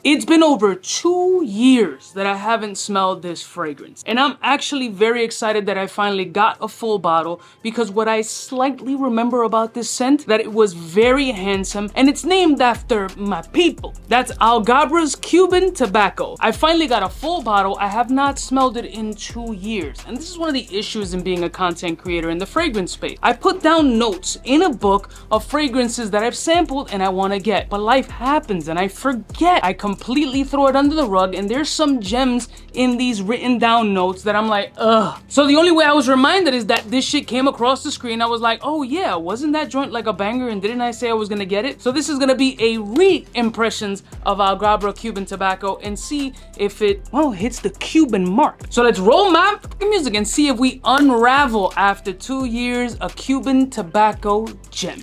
It's been over 2 years that I haven't smelled this fragrance, and I'm actually very excited that I finally got a full bottle, because what I slightly remember about this scent, that it was very handsome, and it's named after my people. That's Alghabra's Cuban tobacco. I finally got a full bottle. I have not smelled it in 2 years, and this is one of the issues in being a content creator in the fragrance space. I put down notes in a book of fragrances that I've sampled and I want to get, but life happens and I forget. I completely throw it under the rug, and there's some gems in these written down notes that I'm like, ugh. So the only way I was reminded is that this shit came across the screen. I was like, oh yeah, wasn't that joint like a banger, and didn't I say I was gonna get it? So this is gonna be a re-impressions of Alghabra Cuban tobacco, and see if it, well, hits the Cuban mark. So let's roll my fucking music and see if we unravel, after 2 years, a Cuban tobacco gem.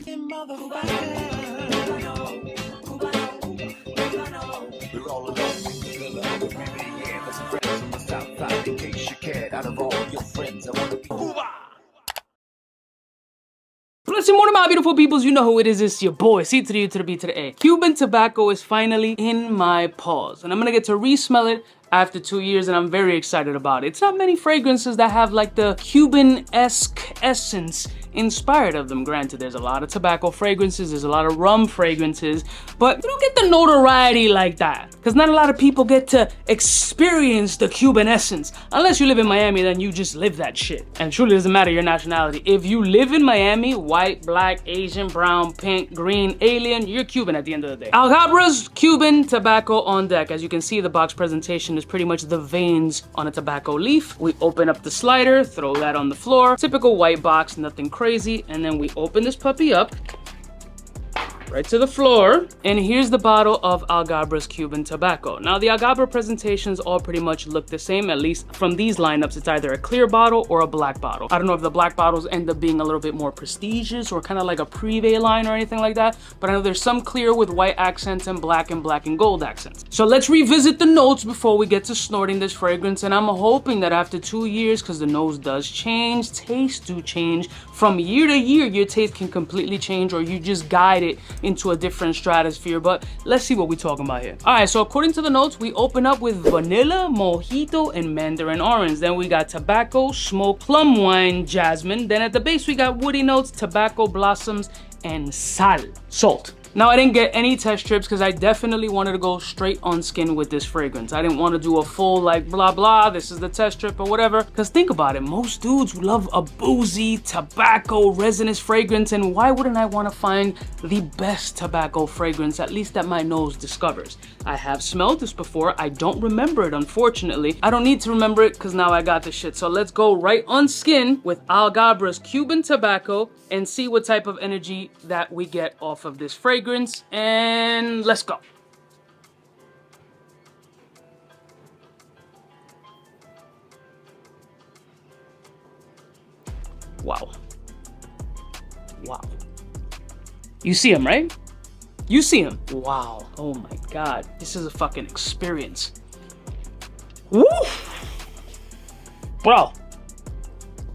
Blessed morning, my beautiful peoples. You know who it is. It's your boy, 𝗙𝗔𝗏𝗏𝗏𝗏𝗏𝗏𝗏𝗏𝗏𝗏𝗏𝗏𝗏𝗏𝗏𝗏. Cuban tobacco is finally in my paws, and I'm gonna get to re-smell it after 2 years, and I'm very excited about it. It's not many fragrances that have like the Cuban-esque essence inspired of them. Granted, there's a lot of tobacco fragrances, there's a lot of rum fragrances, but you don't get the notoriety like that, because not a lot of people get to experience the Cuban essence. Unless you live in Miami, then you just live that shit. And it truly doesn't matter your nationality. If you live in Miami, white, black, Asian, brown, pink, green, alien, you're Cuban at the end of the day. Alghabra's Cuban tobacco on deck. As you can see, the box presentation is pretty much the veins on a tobacco leaf. We open up the slider, throw that on the floor. Typical white box, nothing crazy. And then we open this puppy up right to the floor, and here's the bottle of Alghabra's Cuban tobacco. Now, the Alghabra presentations all pretty much look the same, at least from these lineups. It's either a clear bottle or a black bottle. I don't know if the black bottles end up being a little bit more prestigious or kind of like a privé line or anything like that, but I know there's some clear with white accents and black and gold accents. So let's revisit the notes before we get to snorting this fragrance, and I'm hoping that after 2 years, because the nose does change, tastes do change, from year to year, your taste can completely change, or you just guide it into a different stratosphere. But let's see what we're talking about here. All right, so according to the notes, we open up with vanilla, mojito, and mandarin orange. Then we got tobacco, smoke, plum wine, jasmine. Then at the base, we got woody notes, tobacco blossoms, and salt. Now, I didn't get any test strips because I definitely wanted to go straight on skin with this fragrance. I didn't want to do a full like blah blah, this is the test strip or whatever, because think about it, most dudes love a boozy tobacco resinous fragrance, and why wouldn't I want to find the best tobacco fragrance, at least that my nose discovers? I have smelled this before. I don't remember it, unfortunately. I don't need to remember it because now I got the shit. So let's go right on skin with Alghabra's Cuban tobacco and see what type of energy that we get off of this fragrance, and let's go. Wow. Wow. You see him, right? You see him. Wow. Oh my God. This is a fucking experience. Woo! Bro.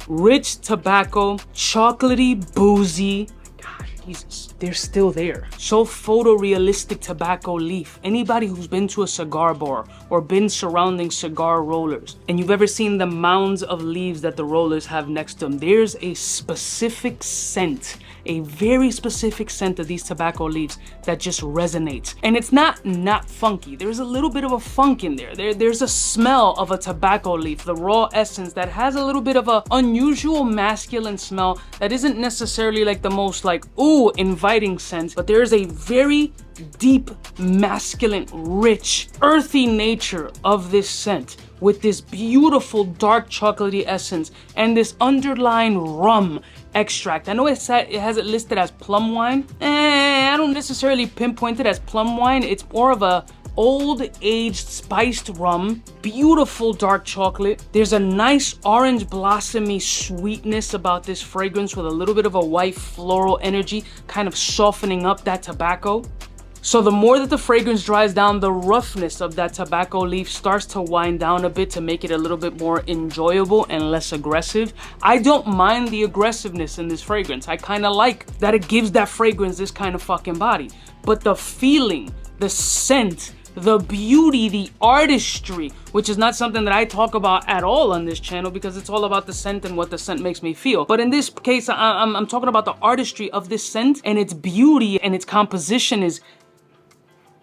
Rich tobacco, chocolatey, boozy. God, Jesus, they're still there. So photorealistic tobacco leaf. Anybody who's been to a cigar bar or been surrounding cigar rollers, and you've ever seen the mounds of leaves that the rollers have next to them, there's a specific scent, a very specific scent of these tobacco leaves that just resonates. And it's not funky. There's a little bit of a funk in there. There's a smell of a tobacco leaf, the raw essence that has a little bit of a unusual masculine smell that isn't necessarily like the most like, ooh, inviting scent, but there is a very deep, masculine, rich, earthy nature of this scent, with this beautiful dark chocolatey essence and this underlying rum extract. I know it has it listed as plum wine. I don't necessarily pinpoint it as plum wine. It's more of a old aged spiced rum, beautiful dark chocolate. There's a nice orange blossomy sweetness about this fragrance with a little bit of a white floral energy, kind of softening up that tobacco. So the more that the fragrance dries down, the roughness of that tobacco leaf starts to wind down a bit to make it a little bit more enjoyable and less aggressive. I don't mind the aggressiveness in this fragrance. I kind of like that it gives that fragrance this kind of fucking body. But the feeling, the scent, the beauty, the artistry, which is not something that I talk about at all on this channel because it's all about the scent and what the scent makes me feel. But in this case, I'm talking about the artistry of this scent, and its beauty and its composition is...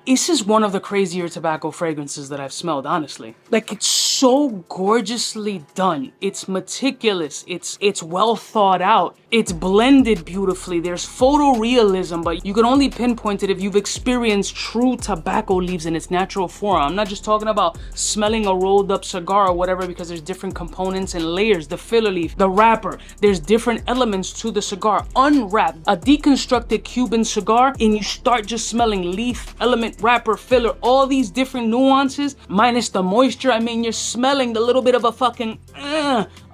This is one of the crazier tobacco fragrances that I've smelled, honestly. Like, it's so gorgeously done. It's meticulous. It's well thought out. It's blended beautifully. There's photorealism, but you can only pinpoint it if you've experienced true tobacco leaves in its natural form. I'm not just talking about smelling a rolled up cigar or whatever, because there's different components and layers. The filler leaf, the wrapper, there's different elements to the cigar. Unwrapped, a deconstructed Cuban cigar, and you start just smelling leaf, element, wrapper, filler, all these different nuances, minus the moisture. I mean, you're smelling the little bit of a fucking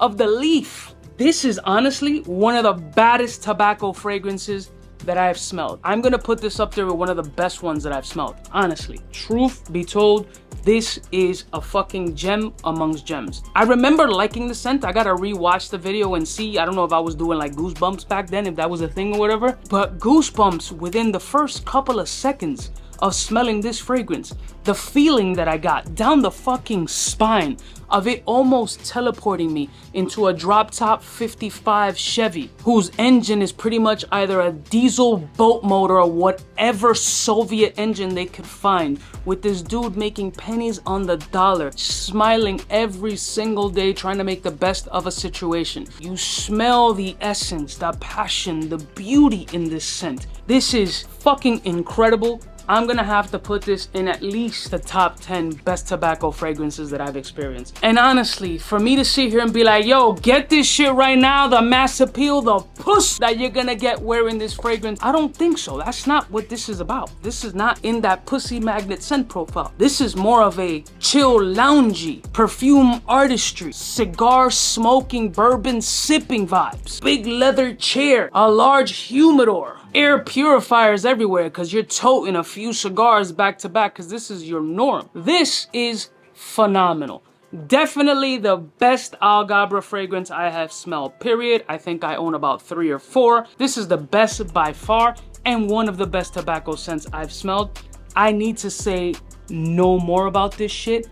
of the leaf. This is honestly one of the baddest tobacco fragrances that I've smelled. I'm gonna put this up there with one of the best ones that I've smelled, honestly. Truth be told, this is a fucking gem amongst gems. I remember liking the scent. I gotta rewatch the video and see. I don't know if I was doing like goosebumps back then, if that was a thing or whatever, but goosebumps within the first couple of seconds of smelling this fragrance. The feeling that I got down the fucking spine of it almost teleporting me into a drop top 55 Chevy, whose engine is pretty much either a diesel boat motor or whatever Soviet engine they could find, with this dude making pennies on the dollar, smiling every single day, trying to make the best of a situation. You smell the essence, the passion, the beauty in this scent. This is fucking incredible. I'm gonna have to put this in at least the top 10 best tobacco fragrances that I've experienced. And honestly, for me to sit here and be like, yo, get this shit right now, the mass appeal, the push that you're gonna get wearing this fragrance, I don't think so. That's not what this is about. This is not in that pussy magnet scent profile. This is more of a chill, loungy, perfume artistry, cigar smoking, bourbon sipping vibes, big leather chair, a large humidor, air purifiers everywhere because you're toting a few cigars back to back because this is your norm. This is phenomenal. Definitely the best Alghabra fragrance I have smelled, period. I think I own about 3 or 4. This is the best by far and one of the best tobacco scents I've smelled. I need to say no more about this shit.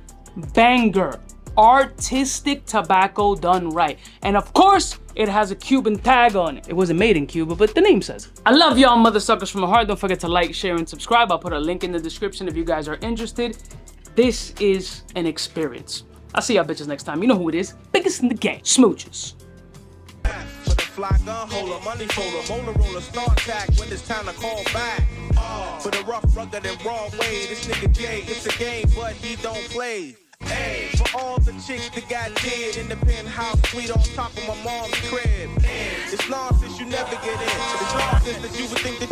Banger. Artistic tobacco done right. And of course, it has a Cuban tag on it. It wasn't made in Cuba, but the name says it. I love y'all mother suckers from the heart. Don't forget to like, share, and subscribe. I'll put a link in the description if you guys are interested. This is an experience. I'll see y'all bitches next time. You know who it is. Biggest in the game. Smooches. For the fly gun holder, money folder, motor roller, start tack when it's time to call back. For the rough, rugged, and raw way, this nigga Jay, it's a game, but he don't play. Hey, for all the chicks that got dead in the penthouse suite on top of my mom's crib. It's nonsense you never get in. It's nonsense that you would think that